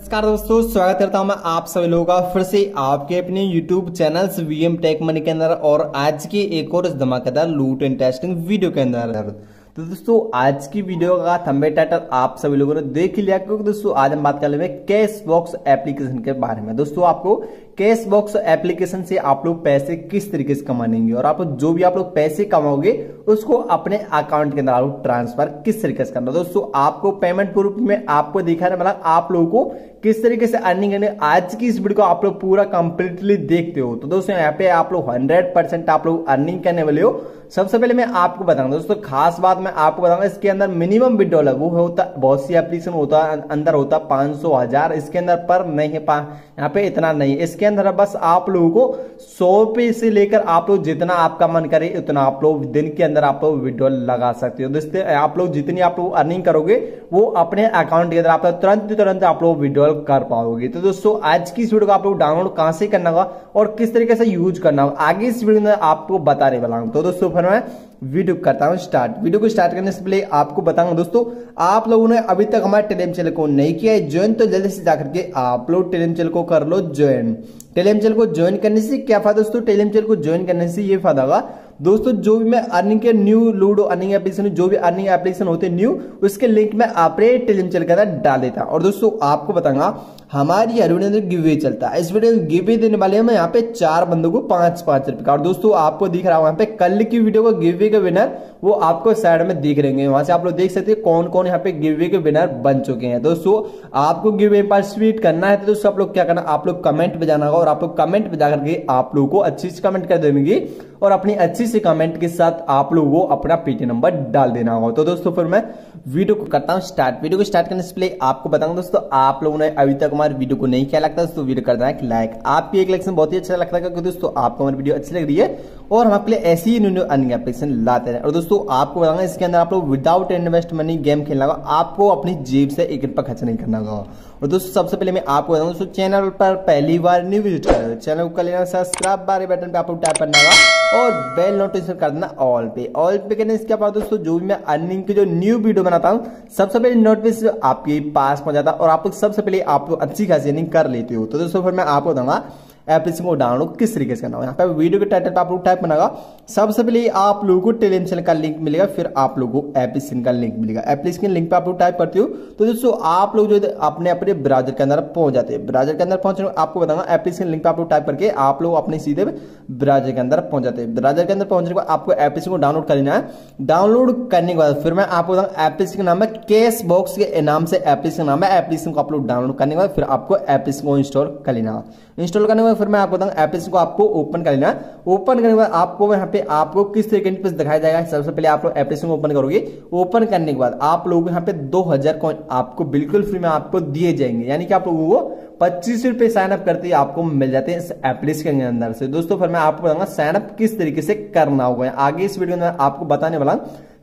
नमस्कार दोस्तों, स्वागत करता हूं मैं आप सभी लोगों का फिर से आपके अपने यूट्यूब चैनल वीएमटेक मनी के अंदर और आज की एक और धमाकेदार लूट इंटरेस्टिंग वीडियो के अंदर। तो दोस्तों आज की वीडियो का थंबनेल टाइटल आप सभी लोगों ने देख लिया, क्योंकि दोस्तों आज हम बात कर रहे हैं कैश बॉक्स एप्लीकेशन के बारे में। दोस्तों आपको कैश बॉक्स एप्लीकेशन से आप लोग पैसे किस तरीके से कमाएंगे और आप जो भी आप लोग पैसे कमाओगे उसको अपने अकाउंट के अंदर ट्रांसफर किस तरीके से करना। दोस्तों आपको पेमेंट प्रूफ में आपको दिखा रहा, मतलब आप लोगों को किस तरीके से अर्निंग करनी, आज की इस वीडियो को आप लोग पूरा कंप्लीटली देखते हो। तो दोस्तों यहाँ पे आप लोग 100% आप लोग अर्निंग करने वाले हो। सबसे पहले मैं आपको बताऊंगा दोस्तों, खास बात मैं आपको बताऊंगा, इसके अंदर मिनिमम विड्रॉल है वो होता, बहुत सी एप्लीकेशन होता है अंदर होता 500 1000, इसके अंदर पर नहीं है, यहाँ पे इतना नहीं है। इसके अंदर बस आप लोगों को 100 रुपए से लेकर आप लोग जितना आपका मन करे उतना आप लोग दिन के अंदर आप लोग विड्रॉल लगा सकते हो। दोस्तों आप लोग जितनी आप लोग अर्निंग करोगे वो अपने अकाउंट के अंदर आप लोग तुरंत आप लोग विड्रॉल कर पाओगे। तो दोस्तों आज की इस वीडियो को आप लोग डाउनलोड कहां से करना होगा और किस तरीके से यूज करना होगा आगे इस वीडियो में आपको बताने वाला हूं। तो दोस्तों फिर मैं वीडियो करता हूं स्टार्ट। वीडियो को स्टार्ट करने से पहले आपको बताऊंगा दोस्तों, आप लोगों ने अभी तक हमारे टेलीग्राम चैनल को नहीं किया है ज्वाइन, तो जल्दी से जाकर के आप लोग टेलीग्राम चैनल को कर लो ज्वाइन। टेलीग्राम चैनल को ज्वाइन करने से क्या फायदा दोस्तों, टेलीग्राम चैनल को ज्वाइन करने से ये फायदा होगा दोस्तों, जो भी मैं अर्निंग के न्यू लूडो अर्निंग एप्लीकेशन, जो भी अर्निंग एप्लीकेशन होते न्यू, उसके लिंक मैं अपने टेलीग्राम चैनल के अंदर डाल देता। और दोस्तों आपको बताऊंगा हमारी हर वीडियो में गिव अवे चलता है। इस वीडियो में गिव अवे देने वाले हैं मैं यहाँ पे 4 बंदों को 5-5 रुपए का। और दोस्तों आपको दिख रहा है वहां पे कल की वीडियो को गिव अवे के विनर वो आपको साइड में दिख रहेंगे, वहां से आप लोग देख सकते हैं कौन कौन यहाँ पे गिव अवे के विनर बन चुके हैं। दोस्तों आपको गिव अवे पार्टिसिपेट करना है तो दोस्तों आप लोग क्या करना, आप लोग कमेंट पे जाना होगा और आप लोग कमेंट पे जाकर के आप लोगों को अच्छी से कमेंट कर देंगे और अपनी अच्छी से कमेंट के साथ आप लोगों को अपना पेटीएम नंबर डाल देना होगा। तो दोस्तों फिर मैं वीडियो को करता हूं स्टार्ट। वीडियो को स्टार्ट करने से पहले आपको बताऊंगा दोस्तों, आप लोगों ने अभी तक हमारी वीडियो को नहीं किया लगता दोस्तों, वीडियो करना है लाइक। आपकी एक लाइक से बहुत ही अच्छा लगता है, क्योंकि दोस्तों आपको हमारी वीडियो अच्छी लग रही है और हम आपके लिए ऐसी ही न्यू अर्निंग एप्लीकेशन लाते हैं। और दोस्तों आपको बताऊंगा इसके अंदर आप लोग विदाउट इन्वेस्ट मनी गेम खेलना होगा, आपको अपनी जेब से 1 रुपया खर्च नहीं करना होगा। और दोस्तों सबसे पहले मैं आपको बताऊंगा दोस्तों, चैनल पर पहली बार न्यू विजिट कर रहे हो, चैनल को कर लेना सब्सक्राइब बारे बटन पे आप लोग टैप करना होगा और बेल नोटिफिकेशन कर देना ऑल पे। ऑल पे करने से क्या पाओ दोस्तों, जो भी मैं अर्निंग की जो न्यू वीडियो बनाता हूं सबसे पहले नोटिफिकेशन आपके पास पहुंच जाता है और आप लोग सबसे पहले आप लोग अच्छी खासी अर्निंग कर लेते हो। तो दोस्तों फिर मैं आपको बताऊंगा एप्लीकेशन को डाउनलोड किस तरीके से करना हो। यहाँ पे वीडियो के टाइटल पे आप लोग टाइप करना, सबसे पहले आप लोगों को टेलीग्राम चैनल का लिंक मिलेगा, फिर आप लोगों को एप्लीकेशन का लिंक मिलेगा। एप्लीकेशन लिंक पे आप लोग टाइप करते हो तो दोस्तों आप लोग जो अपने अपने ब्राउजर के अंदर पहुंच जाते हैं। ब्राउजर के अंदर पहुंचने आपको बताऊंगा एप्लीकेशन लिंक पे आप लोग टाइप करके आप लोग अपने सीधे ब्राउजर के अंदर पहुंच जाते हैं। ब्राउजर के अंदर पहुंचने के बाद आपको एप्लीकेशन को डाउनलोड करना है। डाउनलोड करने के बाद फिर मैं आपको बताऊंगा एप्लीकेशन का नाम है कैश बॉक्स के नाम से एप्लीकेशन नाम है। एप्लीकेशन को आप लोग डाउनलोड करने के बाद फिर आपको एप्लीकेशन को इंस्टॉल कर लेना। इंस्टॉल करने के बाद फिर मैं आपको बताऊंगा एप्लीकेशन को आपको ओपन कर लेना। ओपन करने के बाद आपको यहाँ पे आपको किस तरीके से दिखाया जाएगा, सबसे पहले आप लोग एप्लीकेशन को ओपन करोगे। ओपन करने के बाद आप लोगों को यहाँ पे 2000 कॉइन आपको बिल्कुल फ्री में आपको दिए जाएंगे, यानी कि आप लोगों को 25 रुपए साइन अप करते ही आपको मिल जाते हैं इस एप्लीकेशन के अंदर से। दोस्तों फिर मैं आपको बताऊंगा साइन अप किस तरीके से करना होगा आगे इस वीडियो में आपको बताने वाला।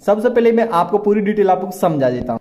सबसे पहले मैं आपको पूरी डिटेल आपको समझा देता हूं।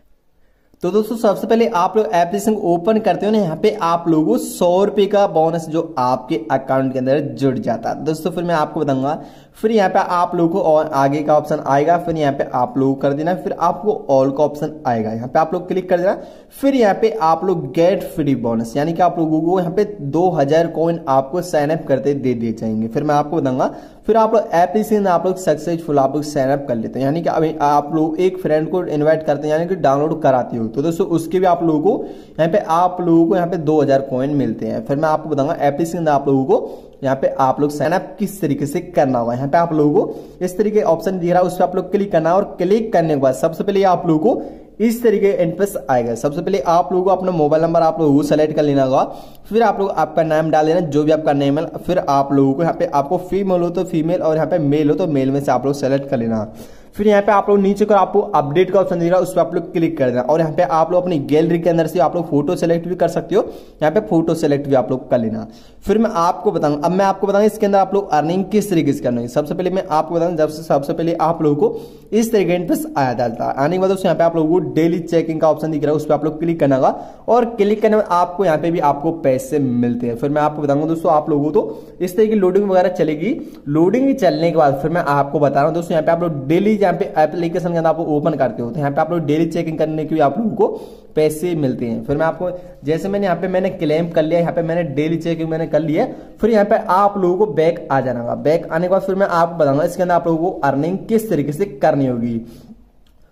तो दोस्तों सबसे पहले आप लोग एप्लीकेशन ओपन करते हो ना, यहाँ पे आप लोगों को 100 रुपए का बोनस जो आपके अकाउंट के अंदर जुड़ जाता है। दोस्तों फिर मैं आपको बताऊंगा, फिर यहाँ पे आप लोगों को और आगे का ऑप्शन आएगा, फिर यहाँ पे आप लोग कर देना, फिर आपको ऑल का ऑप्शन आएगा, यहाँ पे आप लोग क्लिक कर देना। फिर यहाँ पे आप लोग गेट फ्री बोनस, यानी कि आप लोगों को यहाँ पे 2000 कॉइन आपको साइन अप करते दे दिए जाएंगे। फिर मैं आपको बताऊंगा, फिर आप लोग एप्लीकेशन आप लोग सक्सेसफुल आप लोग साइन अप कर लेते हैं, यानी कि अभी आप लोग एक फ्रेंड को इन्वाइट करते हैं, यानी कि डाउनलोड कराते हो। तो दोस्तों उसके भी आप लोगों को यहाँ पे 2000 कॉइन मिलते हैं। फिर मैं आपको बताऊंगा एप्लीकेशन आप लोगों को यहाँ पे आप लोग साइन अप किस तरीके से करना होगा। यहाँ पे आप लोगों को इस तरीके ऑप्शन दिख रहा है, उस पर आप लोग क्लिक करना और क्लिक करने के बाद सबसे पहले आप लोगों को इस तरीके इंटरफेस आएगा। सबसे पहले आप लोगों को अपना मोबाइल नंबर आप लोगों को सेलेक्ट कर लेना होगा, फिर आप लोग आपका नाम डाल देना जो भी आपका नेम है। फिर आप लोगों को यहाँ पे आपको फीमेल हो तो फीमेल और यहाँ पे मेल हो तो मेल में से आप लोग सेलेक्ट कर लेना। फिर यहाँ पे आप लोग नीचे को आपको अपडेट का ऑप्शन दिख रहा है, उस पर आप लोग क्लिक कर देना और यहाँ पे आप लोग अपनी गैलरी के अंदर से आप लोग फोटो सेलेक्ट भी कर सकते हो, यहाँ पे फोटो सेलेक्ट भी आप लोग कर लेना। फिर मैं आपको बताऊंगा, अब मैं आपको बताऊंगा इसके अंदर आप लोग अर्निंग किस तरीके से करनी है। सबसे पहले मैं आपको बताऊंगा, सबसे पहले आप लोगों को इस तरीके इंटरफेस आया डालता है। आने के बाद यहाँ पे आप लोगों को डेली चेकिंग का ऑप्शन दिख रहा है, उस पर आप लोग क्लिक करना होगा और क्लिक करने में आपको यहाँ पे भी आपको पैसे मिलते हैं। फिर मैं आपको बताऊंगा दोस्तों, आप लोगों को तो इस तरह की लोडिंग वगैरह चलेगी। लोडिंग चलने के बाद फिर मैं आपको बता रहा हूँ दोस्तों, यहाँ पे आप लोग डेली यहाँ पे एप्लीकेशन के अंदर आप लोग ओपन करते हो तो यहाँ पे आप लोग डेली चेकिंग करने के लिए आप लोगों को पैसे मिलते हैं। फिर मैं आपको जैसे मैंने यहाँ पे मैंने क्लेम कर लिया, यहाँ पे मैंने डेली चेकिंग मैंने कर लिया, फिर यहाँ पे आप लोगों को बैक आ जाना होगा। बैक आने के बाद फिर मैं आपको बताऊंगा इसके अंदर आप लोगों को अर्निंग किस तरीके से करनी होगी।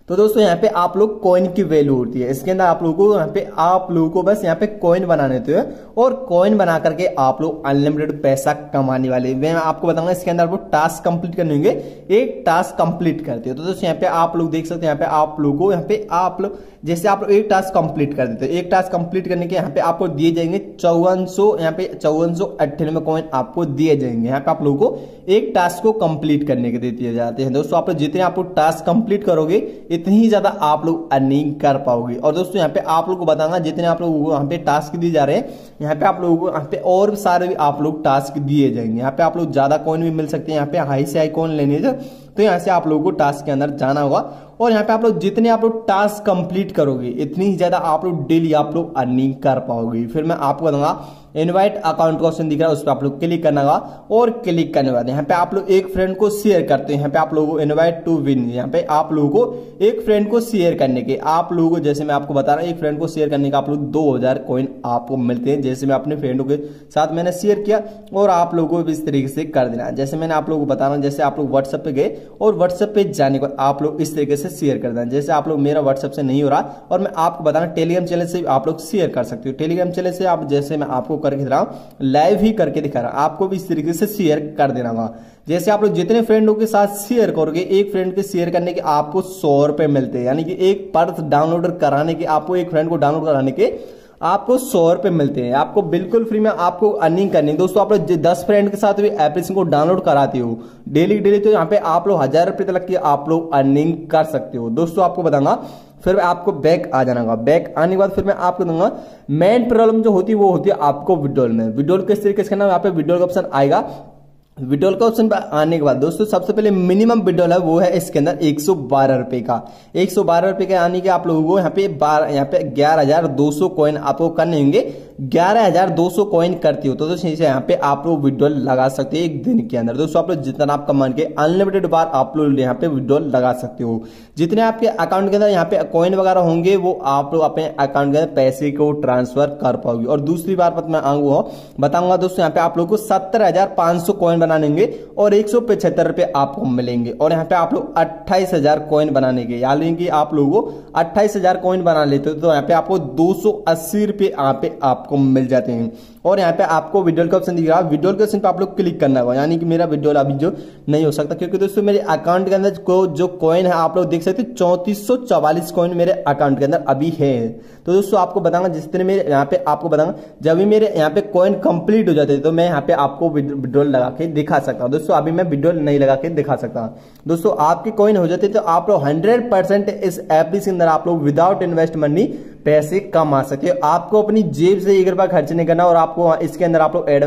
तो दोस्तों यहाँ पे आप लोग कॉइन की वैल्यू होती है, इसके अंदर आप लोगों को यहाँ पे आप लोगों को बस यहाँ पे कॉइन बनाने होते हैं और कॉइन बना करके आप लोग अनलिमिटेड पैसा कमाने वाले। मैं आपको बताऊंगा इसके अंदर आप लोग टास्क कंप्लीट करने होंगे, एक टास्क कंप्लीट करते हो तो दोस्तों यहाँ पे आप लोग देख सकते हैं, यहाँ पे आप लोगों यहाँ पे आप लोग जैसे आप लोग एक टास्क कंप्लीट कर देते हो, एक टास्क कंप्लीट करने के यहाँ पे आपको दिए जाएंगे 5400, यहाँ पे 5498 कॉइन आपको दिए जाएंगे। यहाँ पे आप लोगों को एक टास्क को कंप्लीट करने के दिए जाते हैं। दोस्तों आप लोग जितने आप लोग टास्क कंप्लीट करोगे इतनी ही ज्यादा आप लोग अर्निंग कर पाओगे। और दोस्तों यहाँ पे आप लोग को बताऊंगा जितने आप लोगों को यहाँ पे टास्क दिए जा रहे हैं, यहाँ पे आप लोगों को यहाँ पे और सारे भी आप लोग टास्क दिए जाएंगे। यहाँ पे आप लोग ज्यादा कॉइन भी मिल सकते हैं, यहाँ पे हाई से हाई कॉइन लेने तो यहाँ से आप लोगों को टास्क के अंदर जाना होगा और यहाँ पे आप लोग जितने आप लोग टास्क कंप्लीट करोगे इतनी ही ज्यादा आप लोग डेली आप लोग अर्निंग कर पाओगे। फिर मैं आपको बताऊंगा इनवाइट अकाउंट का ऑप्शन दिख रहा है, उस पर आप लोग क्लिक करना होगा और क्लिक करने के बाद यहाँ पे आप लोग एक फ्रेंड को शेयर करते हैं। यहाँ पे आप लोगों को इनवाइट टू विन, यहाँ पे आप लोगों को एक फ्रेंड को शेयर करने के आप लोगों को जैसे मैं आपको बता रहा हूँ एक फ्रेंड को शेयर करने का आप लोग 2000 कॉइन आपको मिलते हैं। जैसे मैं अपने फ्रेंडों के साथ मैंने शेयर किया और आप लोगों को इस तरीके से कर देना। जैसे मैंने आप लोगों को बता रहा हूँ, जैसे आप लोग व्हाट्सएप पे गए और व्हाट्सएप पे जाने के बाद आप लोग इस तरीके से शेयर कर देना। जैसे आप लोग मेरा व्हाट्सएप से नहीं हो रहा और मैं आपको बता रहा हूँ टेलीग्राम चैनल से आप लोग शेयर कर सकते हो। टेलीग्राम चैनल से आप जैसे मैं आपको करके दिखा रहा हूँ, लाइव ही करके दिखा रहा हूं, आपको भी इस तरीके से शेयर कर देना होगा। जैसे आप लोग जितने फ्रेंडों के साथ शेयर करोगे, एक फ्रेंड के शेयर करने के आपको 100 रुपए मिलते हैं, यानी कि एक पर्स डाउनलोड कराने के आपको एक फ्रेंड को डाउनलोड कराने के आपको 100 रुपए मिलते हैं। आपको बिल्कुल फ्री में आपको अर्निंग करनी है। दोस्तों आप लोग 10 फ्रेंड के साथ भी एप्लीकेशन को डाउनलोड कराते हो डेली तो यहाँ पे आप लोग 1000 रुपए तक की आप लोग अर्निंग कर सकते हो। दोस्तों आपको बताऊंगा फिर आपको बैक आ जाना होगा। बैक आने के बाद फिर मैं आपको दूंगा मेन प्रॉब्लम जो होती है वो होती है आपको विड्रॉल में। विड्रॉल किस तरीके से करना है, यहाँ पे विड्रॉल का ऑप्शन आएगा। विड्रॉल का ऑप्शन पर आने के बाद दोस्तों सबसे पहले मिनिमम विड्रॉल है वो है इसके अंदर 112 रुपए का। 112 रुपए के आने के आप लोगों को यहाँ पे 11,200 कॉइन आपको करने होंगे। 11,200 कॉइन करती हो तो दोस्तों यहाँ पे आप लोग विड्रॉल लगा सकते हैं एक दिन के अंदर। दोस्तों आप लोग जितना आप कमान के अनलिमिटेड बार आप लोग यहाँ पे विड्रॉल लगा सकते हो। जितने आपके अकाउंट के अंदर यहाँ पे कॉइन वगैरह होंगे वो आप लोग अपने अकाउंट के अंदर पैसे को ट्रांसफर कर पाओगे। और दूसरी बात मैं बताऊंगा दोस्तों यहाँ पे आप लोग को 70,500 कॉइन बनाने और 175 रुपए आपको मिलेंगे। और यहाँ पे आप लोग 28,000 कॉइन बनाने के, यानी कि आप लोगों को 28,000 कॉइन बना लेते हो तो यहाँ पे आपको 280 रुपए यहाँ पे आपको मिल जाते हैं। और यहाँ पे आपको विड्रॉल का ऑप्शन दिख रहा है, विड्रॉल के ऑप्शन पे आप लोग क्लिक करना होगा, यानी कि मेरा विड्रॉल अभी जो नहीं हो सकता क्योंकि दोस्तों मेरे अकाउंट के अंदर जो कॉइन है आप लोग देख सकते हैं 3444 कॉइन मेरे अकाउंट के अंदर अभी है। तो दोस्तों आपको बताऊंगा जिस तरह मेरे यहाँ पे आपको बताऊंगा जब भी मेरे यहाँ पे कॉइन कंप्लीट हो जाते हैं तो मैं यहाँ पे आपको विड्रॉल लगा के दिखा सकता हूँ। दोस्तों अभी मैं विड्रॉल नहीं लगा के दिखा सकता। दोस्तों आपके कॉइन हो जाते तो आप लोग 100% इस ऐप के अंदर आप लोग विदाउट इन्वेस्ट मनी पैसे कमा सकते हो। आपको अपनी जेब से 1 रुपया खर्च नहीं करना और आपको इसके अंदर आप लोग एड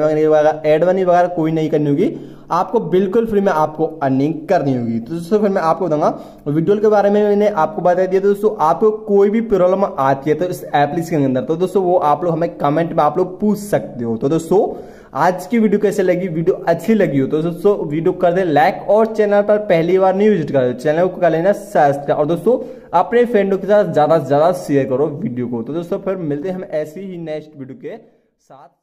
मनी वगैरह कोई नहीं करनी होगी, आपको बिल्कुल फ्री में आपको अर्निंग करनी होगी। तो दोस्तों फिर मैं आपको बताऊंगा विड्रॉल के बारे में मैंने आपको बता दिया। दोस्तों आपको कोई भी प्रॉब्लम आती है तो इस एप्लीकेशन के अंदर तो दोस्तों वो आप लोग हमें कमेंट में आप लोग पूछ सकते हो। तो दोस्तों आज की वीडियो कैसे लगी, वीडियो अच्छी लगी हो तो दोस्तों वीडियो कर दे लाइक और चैनल पर पहली बार नहीं विजिट कर चैनल को कर लेना सब्सक्राइब और दोस्तों अपने फ्रेंडों के साथ ज्यादा से ज्यादा शेयर करो वीडियो को। तो दोस्तों फिर मिलते हैं हम ऐसी ही नेक्स्ट वीडियो के साथ।